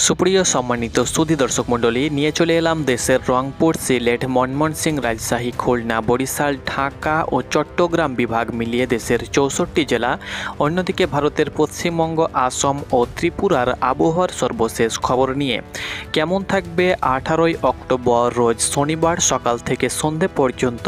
সুপ্রিয় সম্মানিত সুধী দর্শক মণ্ডলী, নিয়ে চলে এলাম দেশের রংপুর, সিলেট, ময়মনসিংহ, রাজশাহী, খুলনা, বরিশাল, ঢাকা ও চট্টগ্রাম বিভাগ মিলিয়ে দেশের 64টি জেলা, অন্যদিকে ভারতের পশ্চিমবঙ্গ, আসাম ও ত্রিপুরার আবহাওয়ার সর্বশেষ খবর নিয়ে। কেমন থাকবে 18ই অক্টোবর রোজ শনিবার সকাল থেকে সন্ধে পর্যন্ত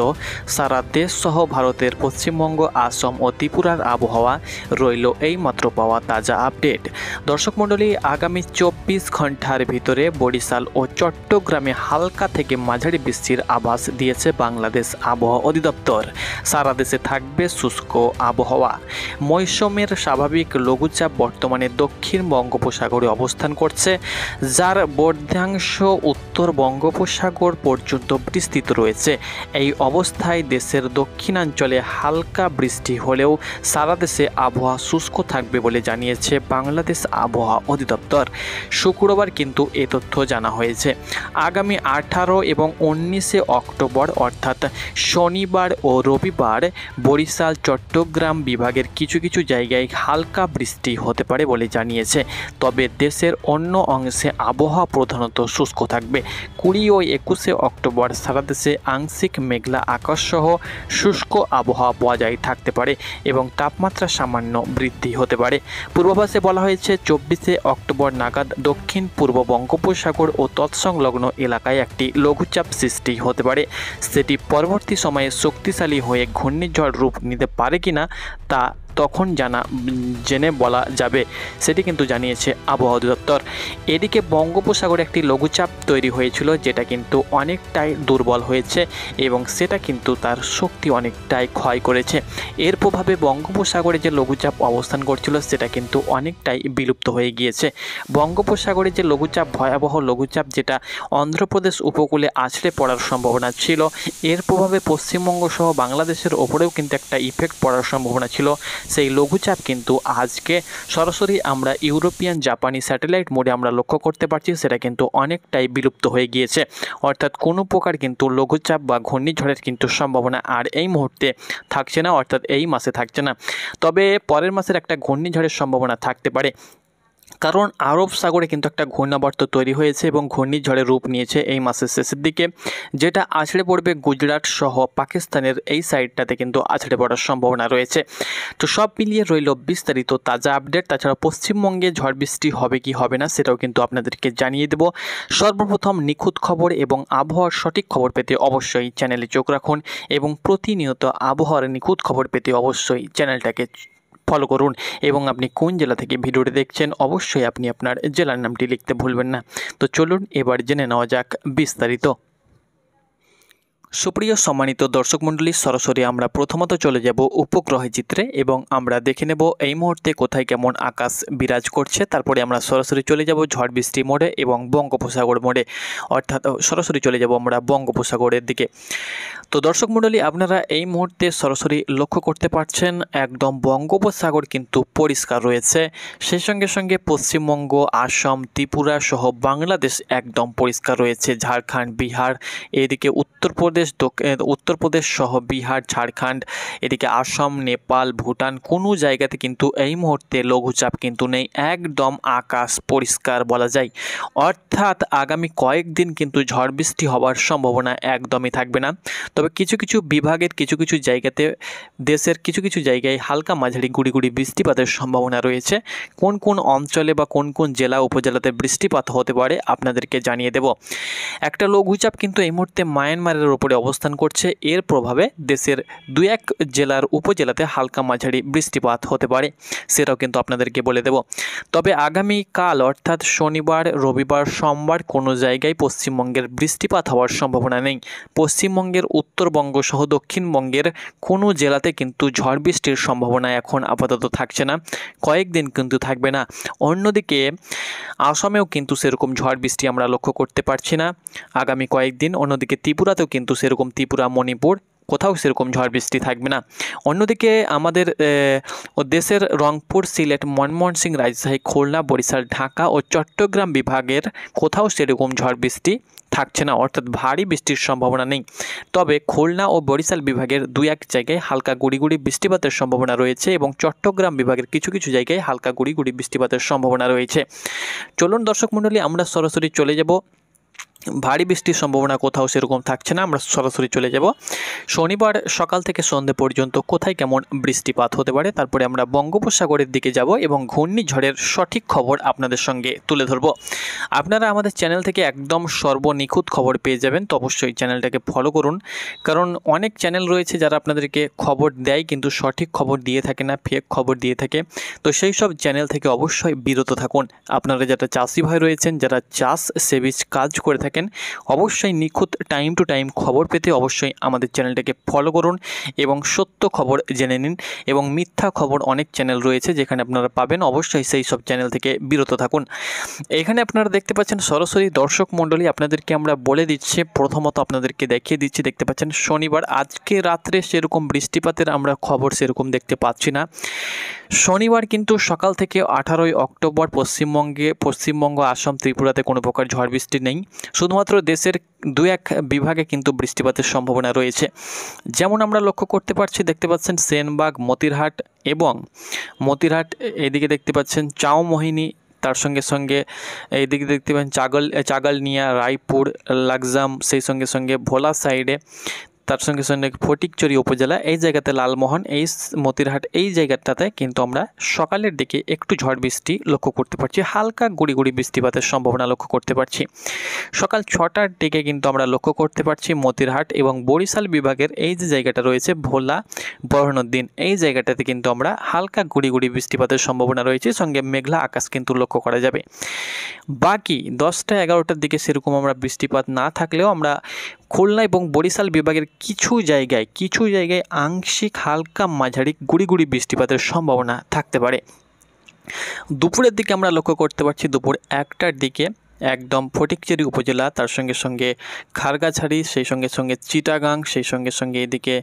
সারা দেশ সহ ভারতের পশ্চিমবঙ্গ, আসাম ও ত্রিপুরার আবহাওয়া, রইল এইমাত্র পাওয়া তাজা আপডেট। দর্শক মণ্ডলী, আগামী 24 ঘন্টার ভিতরে বরিশাল ও চট্টগ্রামে হালকা থেকে মাঝারি বৃষ্টির আভাস দিয়েছে বাংলাদেশ আবহাওয়া অধিদপ্তর। সারা দেশে থাকবে শুষ্ক আবহাওয়া। মৌসুমের স্বাভাবিক লঘুচাপ বর্তমানে দক্ষিণ বঙ্গোপসাগরে অবস্থান করছে, যার বর্ধাংশ উত্তর বঙ্গোপসাগর পর্যন্ত বিস্তৃত রয়েছে। এই অবস্থায় দেশের দক্ষিণাঞ্চলে হালকা বৃষ্টি হলেও সারা দেশে আবহাওয়া শুষ্ক থাকবে বলে জানিয়েছে বাংলাদেশ আবহাওয়া অধিদপ্তর। শুক্রবার কিন্তু এ তথ্য জানা হয়েছে। আগামী 18 এবং 19 অক্টোবর অর্থাৎ শনিবার ও রবিবার বরিশাল, চট্টগ্রাম বিভাগের কিছু কিছু জায়গায় হালকা বৃষ্টি হতে পারে বলে জানিয়েছে। তবে দেশের অন্য অংশে আবহাওয়া প্রধানত শুষ্ক থাকবে। 20 ও 21 অক্টোবর সারা দেশে আংশিক মেঘলা আকাশসহ শুষ্ক আবহাওয়া বজায় থাকতে পারে এবং তাপমাত্রা সামান্য বৃদ্ধি হতে পারে। পূর্বাভাসে বলা হয়েছে 24 অক্টোবর নাগাদ দক্ষিণ পূর্ব বঙ্গোপসাগর ও তৎসংলগ্ন এলাকায় একটি লঘুচাপ সৃষ্টি হতে পারে। সেটি পরবর্তী সময়ে শক্তিশালী হয়ে ঘূর্ণিঝড় রূপ নিতে পারে কিনা তা তখন জেনে বলা যাবে, সেটি কিন্তু জানিয়েছে আবহাওয়া অধিদপ্তর। এদিকে বঙ্গোপসাগরে একটি লঘুচাপ তৈরি হয়েছিল, যেটা কিন্তু অনেকটাই দুর্বল হয়েছে এবং সেটা কিন্তু তার শক্তি অনেকটাই ক্ষয় করেছে। এর প্রভাবে বঙ্গোপসাগরে যে লঘুচাপ অবস্থান করছিল সেটা কিন্তু অনেকটাই বিলুপ্ত হয়ে গিয়েছে। বঙ্গোপসাগরে যে লঘুচাপ, ভয়াবহ লঘুচাপ, যেটা অন্ধ্রপ্রদেশ উপকূলে আছড়ে পড়ার সম্ভাবনা ছিল, এর প্রভাবে পশ্চিমবঙ্গ সহ বাংলাদেশের ওপরেও কিন্তু একটা ইফেক্ট পড়ার সম্ভাবনা ছিল। সেই লঘুচাপ কিন্তু আজকে সরাসরি আমরা ইউরোপিয়ান জাপানি স্যাটেলাইট মোডে আমরা লক্ষ্য করতে পারছি, সেটা কিন্তু অনেকটাই বিলুপ্ত হয়ে গিয়েছে। অর্থাৎ কোনো প্রকার কিন্তু লঘুচাপ বা ঘূর্ণিঝড়ের কিন্তু সম্ভাবনা আর এই মুহূর্তে থাকছে না, অর্থাৎ এই মাসে থাকছে না। তবে পরের মাসের একটা ঘূর্ণিঝড়ের সম্ভাবনা থাকতে পারে, কারণ আরব সাগরে কিন্তু একটা ঘূর্ণাবর্ত তৈরি হয়েছে এবং ঘূর্ণিঝড়ের রূপ নিয়েছে এই মাসের শেষের দিকে, যেটা আছড়ে পড়বে গুজরাট সহ পাকিস্তানের এই সাইডটাতে কিন্তু আছড়ে পড়ার সম্ভাবনা রয়েছে। তো সব মিলিয়ে রইল বিস্তারিত তাজা আপডেট। তাছাড়া পশ্চিমবঙ্গে ঝড় বৃষ্টি হবে কি হবে না সেটাও কিন্তু আপনাদেরকে জানিয়ে দেব। সর্বপ্রথম নিখুঁত খবর এবং আবহাওয়ার সঠিক খবর পেতে অবশ্যই চ্যানেলে চোখ রাখুন এবং প্রতিনিয়ত আবহাওয়ার নিখুঁত খবর পেতে অবশ্যই চ্যানেলটাকে ফলো করুন। এবং আপনি কোন জেলা থেকে ভিডিওটি দেখছেন অবশ্যই আপনি আপনার জেলার নামটি লিখতে ভুলবেন না। তো চলুন এবার জেনে নেওয়া যাক বিস্তারিত। সুপ্রিয় সম্মানিত দর্শক মণ্ডলী, সরাসরি আমরা প্রথমত চলে যাব উপগ্রহের চিত্রে এবং আমরা দেখে নেব এই মুহূর্তে কোথায় কেমন আকাশ বিরাজ করছে। তারপরে আমরা সরাসরি চলে যাব ঝড় বৃষ্টি মোডে এবং বঙ্গোপসাগর মোডে, অর্থাৎ সরাসরি চলে যাব আমরা বঙ্গোপসাগরের দিকে। তো দর্শক মণ্ডলী, আপনারা এই মুহূর্তে সরাসরি লক্ষ্য করতে পারছেন একদম বঙ্গোপসাগর কিন্তু পরিষ্কার রয়েছে। সেই সঙ্গে সঙ্গে পশ্চিমবঙ্গ, আসাম, ত্রিপুরা সহ বাংলাদেশ একদম পরিষ্কার রয়েছে। ঝাড়খণ্ড, বিহার, এদিকে উত্তরপ্রদেশ সহ বিহার, ঝাড়খণ্ড, এদিকে আসাম, নেপাল, ভুটান, কোনো জায়গাতে কিন্তু এই মুহূর্তে লঘুচাপ কিন্তু নেই। একদম আকাশ পরিষ্কার বলা যায়। অর্থাৎ আগামী কয়েকদিন কিন্তু ঝড় বৃষ্টি হওয়ার সম্ভাবনা একদমই থাকবে না। তবে কিছু কিছু বিভাগের কিছু কিছু জায়গাতে, দেশের কিছু কিছু জায়গায় হালকা মাঝারি গুড়ি গুড়ি বৃষ্টিপাতের সম্ভাবনা রয়েছে। কোন কোন অঞ্চলে বা কোন কোন জেলা উপজেলাতে বৃষ্টিপাত হতে পারে আপনাদেরকে জানিয়ে দেব। একটা লঘুচাপ কিন্তু এই মুহূর্তে মায়ানমারের উপরে অবস্থান করছে। এর প্রভাবে দেশের 2-1 জেলার উপজেলাতে হালকা মাঝারি বৃষ্টিপাত হতে পারে, সেটাও কিন্তু আপনাদেরকে বলে দেব। তবে আগামীকাল অর্থাৎ শনিবার, রবিবার, সোমবার কোনো জায়গায় পশ্চিমবঙ্গের বৃষ্টিপাত হওয়ার সম্ভাবনা নেই। পশ্চিমবঙ্গের উত্তরবঙ্গ সহ দক্ষিণবঙ্গের কোনো জেলাতে কিন্তু ঝড় বৃষ্টির সম্ভাবনা এখন আপাতত থাকছে না, কয়েকদিন কিন্তু থাকবে না। অন্যদিকে আসামেও কিন্তু সেরকম ঝড় বৃষ্টি আমরা লক্ষ্য করতে পারছি না আগামী কয়েকদিন। অন্যদিকে ত্রিপুরাতেও কিন্তু সেরকম, ত্রিপুরা, মণিপুর, কোথাও সেরকম ঝড় বৃষ্টি থাকবে না। অন্যদিকে আমাদের দেশের রংপুর, সিলেট, ময়মনসিংহ, রাজশাহী, খুলনা, বরিশাল, ঢাকা ও চট্টগ্রাম বিভাগের কোথাও সেরকম ঝড় বৃষ্টি থাকছে না, অর্থাৎ ভারী বৃষ্টির সম্ভাবনা নেই। তবে খুলনা ও বরিশাল বিভাগের 2-1 জায়গায় হালকা গুড়ি গুড়ি বৃষ্টিপাতের সম্ভাবনা রয়েছে এবং চট্টগ্রাম বিভাগের কিছু কিছু জায়গায় হালকা গুড়ি গুড়ি বৃষ্টিপাতের সম্ভাবনা রয়েছে। চলুন দর্শক মণ্ডলী, আমরা সরাসরি চলে যাব। ভারী বৃষ্টির সম্ভাবনা কোথাও সেরকম থাকছে না, আমরা সরাসরি চলে যাব শনিবার সকাল থেকে সন্ধ্যে পর্যন্ত কোথায় কেমন বৃষ্টিপাত হতে পারে। তারপরে আমরা বঙ্গোপসাগরের দিকে যাব এবং ঘূর্ণিঝড়ের সঠিক খবর আপনাদের সঙ্গে তুলে ধরব। আপনারা আমাদের চ্যানেল থেকে একদম সর্বনিখুঁত খবর পেয়ে যাবেন, তো অবশ্যই চ্যানেলটাকে ফলো করুন। কারণ অনেক চ্যানেল রয়েছে যারা আপনাদেরকে খবর দেয় কিন্তু সঠিক খবর দিয়ে থাকে না, ফেক খবর দিয়ে থাকে। তো সেই সব চ্যানেল থেকে অবশ্যই বিরত থাকুন। আপনারা যারা চাষি ভাই রয়েছেন, যারা চাষ সেভিজ কাজ করে থাকেন, অবশ্যই নিখুঁত টাইম টু টাইম খবর পেতে অবশ্যই আমাদের চ্যানেলটাকে ফলো করুন এবং সত্য খবর জেনে নিন। এবং মিথ্যা খবর অনেক চ্যানেল রয়েছে যেখানে আপনারা পাবেন, অবশ্যই সেই সব চ্যানেল থেকে বিরত থাকুন। এখানে আপনারা দেখতে পাচ্ছেন সরাসরি দর্শক মণ্ডলী, আপনাদেরকে আমরা বলে দিচ্ছি, প্রথমত আপনাদেরকে দেখিয়ে দিচ্ছি। দেখতে পাচ্ছেন শনিবার আজকে রাত্রে সেরকম বৃষ্টিপাতের আমরা খবর সেরকম দেখতে পাচ্ছি না। শনিবার কিন্তু সকাল থেকে 18ই অক্টোবর পশ্চিমবঙ্গ, আসাম, ত্রিপুরাতে কোনো প্রকার ঝড় বৃষ্টি নেই। শুধুমাত্র দেশের 2-1 বিভাগে কিন্তু বৃষ্টিপাতের সম্ভাবনা রয়েছে। যেমন আমরা লক্ষ্য করতে পারছি, দেখতে পাচ্ছেন সেনবাগ, মতিরহাট, এদিকে দেখতে পাচ্ছেন চাউমোহিনী, তার সঙ্গে সঙ্গে এইদিকে দেখতে পাচ্ছেন চাগালনিয়া, রায়পুর, লাকজাম, সেই সঙ্গে সঙ্গে ভোলা সাইডে, তার সঙ্গে সঙ্গে ফটিকছড়ি উপজেলা, এই জায়গাতে লালমোহন, এই মতিরহাট, এই জায়গাটাতে কিন্তু আমরা সকালের দিকে একটু ঝড় বৃষ্টি লক্ষ্য করতে পারছি, হালকা গুড়ি গুড়ি বৃষ্টিপাতের সম্ভাবনা লক্ষ্য করতে পারছি। সকাল 6টার দিকে কিন্তু আমরা লক্ষ্য করতে পারছি মতিরহাট এবং বরিশাল বিভাগের এই যে জায়গাটা রয়েছে ভোলা, বরহনুদ্দিন, এই জায়গাটাতে কিন্তু আমরা হালকা গুড়ি গুড়ি বৃষ্টিপাতের সম্ভাবনা রয়েছে, সঙ্গে মেঘলা আকাশ কিন্তু লক্ষ্য করা যাবে। বাকি 10টা-11টার দিকে সেরকম আমরা বৃষ্টিপাত না থাকলেও আমরা খুলনা এবং বরিশাল বিভাগের কিছু জায়গায় আংশিক হালকা মাঝারি গুড়ি গুড়ি বৃষ্টিপাতের সম্ভাবনা থাকতে পারে। দুপুরের দিকে আমরা লক্ষ্য করতে পারছি দুপুর 1টার দিকে একদম ফটিকছড়ি উপজেলা, তার সঙ্গে সঙ্গে খারগাছড়ি, সেই সঙ্গে সঙ্গে চিটাগাং, সেই সঙ্গে সঙ্গে এদিকে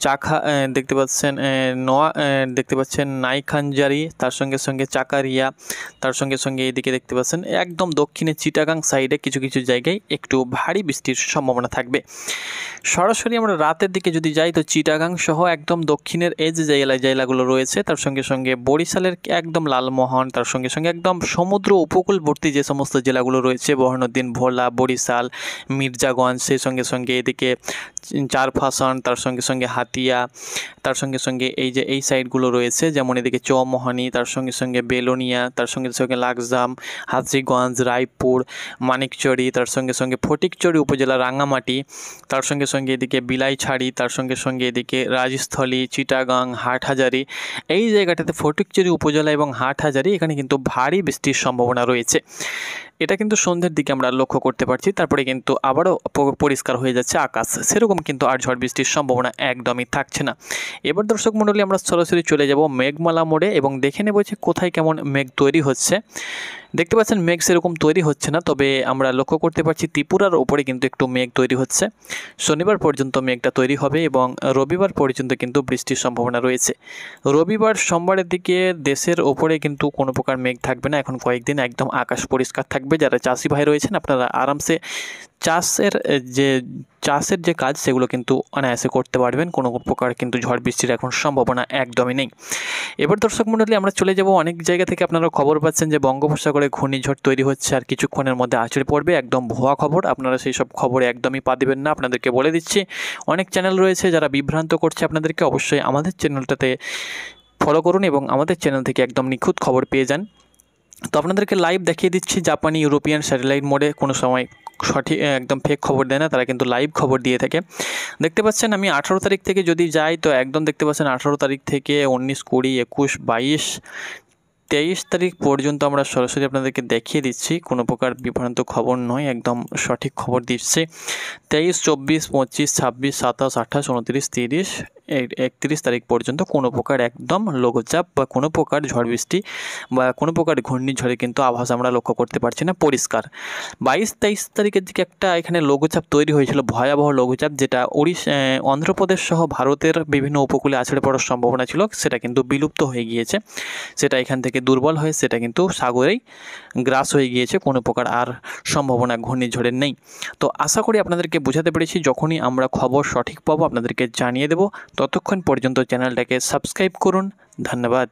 চাখা দেখতে পাচ্ছেন নাইখানজারি, তার সঙ্গে সঙ্গে চাকারিয়া, তার সঙ্গে সঙ্গে এদিকে দেখতে পাচ্ছেন একদম দক্ষিণে চিটাগাং সাইডে কিছু কিছু জায়গায় একটু ভারী বৃষ্টির সম্ভাবনা থাকবে। সরাসরি আমরা রাতের দিকে যদি যাই তো চিটাগাং সহ একদম দক্ষিণের এই যে জেলাগুলো রয়েছে, তার সঙ্গে সঙ্গে বরিশালের একদম লালমোহন, তার সঙ্গে সঙ্গে একদম সমুদ্র উপকূলবর্তী যে সমস্ত জেলাগুলো রয়েছে বরহনুদ্দিন, ভোলা, বরিশাল, মির্জাগঞ্জ, সেই সঙ্গে সঙ্গে এদিকে চারফাসন, তার সঙ্গে সঙ্গে হাতিয়া, তার সঙ্গে সঙ্গে এই সাইডগুলো রয়েছে, যেমন এদিকে চৌমোহনী, তার সঙ্গে সঙ্গে বেলোনিয়া, তার সঙ্গে সঙ্গে লাকজাম, হাজিগঞ্জ, রায়পুর, মানিকচড়ি, তার সঙ্গে সঙ্গে ফটিকছড়ি উপজেলা রাঙামাটি, তার সঙ্গে সঙ্গে এদিকে বিলাইছড়ি, তার সঙ্গে সঙ্গে এদিকে রাজস্থলী, চিটাগাং, হাটহাজারি, এই জায়গাটাতে ফটিকছড়ি উপজেলা এবং হাটহাজারি, এখানে কিন্তু ভারী বৃষ্টির সম্ভাবনা রয়েছে। এটা কিন্তু সন্ধ্যের দিকে আমরা লক্ষ্য করতে পারছি, তারপরে কিন্তু আবারও পরিষ্কার হয়ে যাচ্ছে আকাশ, সেরকম কিন্তু আর ঝড় বৃষ্টির সম্ভাবনা একদমই থাকছে না। এবার দর্শক মণ্ডলী, আমরা সরাসরি চলে যাব মেঘমালা মোড়ে এবং দেখে নেব যে কোথায় কেমন মেঘ তৈরি হচ্ছে। দেখতে পাচ্ছেন মেঘ সেরকম তৈরি হচ্ছে না, তবে আমরা লক্ষ্য করতে পারছি ত্রিপুরার ওপরে কিন্তু একটু মেঘ তৈরি হচ্ছে। শনিবার পর্যন্ত মেঘটা তৈরি হবে এবং রবিবার পর্যন্ত কিন্তু বৃষ্টির সম্ভাবনা রয়েছে। রবিবার সোমবারের দিকে দেশের ওপরে কিন্তু কোনো প্রকার মেঘ থাকবে না, এখন কয়েকদিন একদম আকাশ পরিষ্কার থাকবে। যারা চাষি ভাই রয়েছেন আপনারা আরামসে চাষের যে কাজ সেগুলো কিন্তু অনায়াসে করতে পারবেন, কোনো প্রকার কিন্তু ঝড় বৃষ্টির এখন সম্ভাবনা একদমই নেই। এবার দর্শক মণ্ডলী, আমরা চলে যাব, অনেক জায়গা থেকে আপনারা খবর পাচ্ছেন যে বঙ্গোপসাগরে ঘূর্ণিঝড় তৈরি হচ্ছে আর কিছুক্ষণের মধ্যে আছড়ে পড়বে, একদম ভুয়া খবর। আপনারা সেই সব খবরে একদমই পা দিবেন না, আপনাদেরকে বলে দিচ্ছি। অনেক চ্যানেল রয়েছে যারা বিভ্রান্ত করছে আপনাদেরকে, অবশ্যই আমাদের চ্যানেলটাতে ফলো করুন এবং আমাদের চ্যানেল থেকে একদম নিখুঁত খবর পেয়ে যান। তো আপনাদেরকে লাইভ দেখিয়ে দিচ্ছি, জাপানি ইউরোপিয়ান স্যাটেলাইট মোডে কোনো সময় সঠিক একদম ফেক খবর দেয় না, তারা কিন্তু লাইভ খবর দিয়ে থাকে। দেখতে পাচ্ছেন আমি 18 তারিখ থেকে যদি যাই তো একদম দেখতে পাচ্ছেন 18 তারিখ থেকে 19, 20, 21, 22, 23 তারিখ পর্যন্ত আমরা সরাসরি আপনাদেরকে দেখিয়ে দিচ্ছি, কোনো প্রকার বিভ্রান্ত খবর নয়, একদম সঠিক খবর দিচ্ছি। 23, 24, 25, 26, 27, 28, 29, 30 31 তারিখ পর্যন্ত কোনো প্রকার একদম লঘুচাপ বা কোনো প্রকার ঝড় বৃষ্টি বা কোনো প্রকার ঘূর্ণিঝড়ে কিন্তু আভাস আমরা লক্ষ্য করতে পারছি না, পরিষ্কার। 22-23 তারিখের দিকে একটা এখানে লঘুচাপ তৈরি হয়েছিল, ভয়াবহ লঘুচাপ, যেটা অন্ধ্রপ্রদেশ সহ ভারতের বিভিন্ন উপকূলে আছড়ে পড়ার সম্ভাবনা ছিল, সেটা কিন্তু বিলুপ্ত হয়ে গিয়েছে। সেটা এখান থেকে দুর্বল হয়ে সেটা কিন্তু সাগরেই গ্রাস হয়ে গিয়েছে, কোনো প্রকার আর সম্ভাবনা ঘূর্ণিঝড়ের নেই। তো আশা করি আপনাদেরকে বোঝাতে পেরেছি। যখনই আমরা খবর সঠিক পাবো আপনাদেরকে জানিয়ে দেব। ততক্ষণ পর্যন্ত চ্যানেলটাকে সাবস্ক্রাইব করুন। ধন্যবাদ।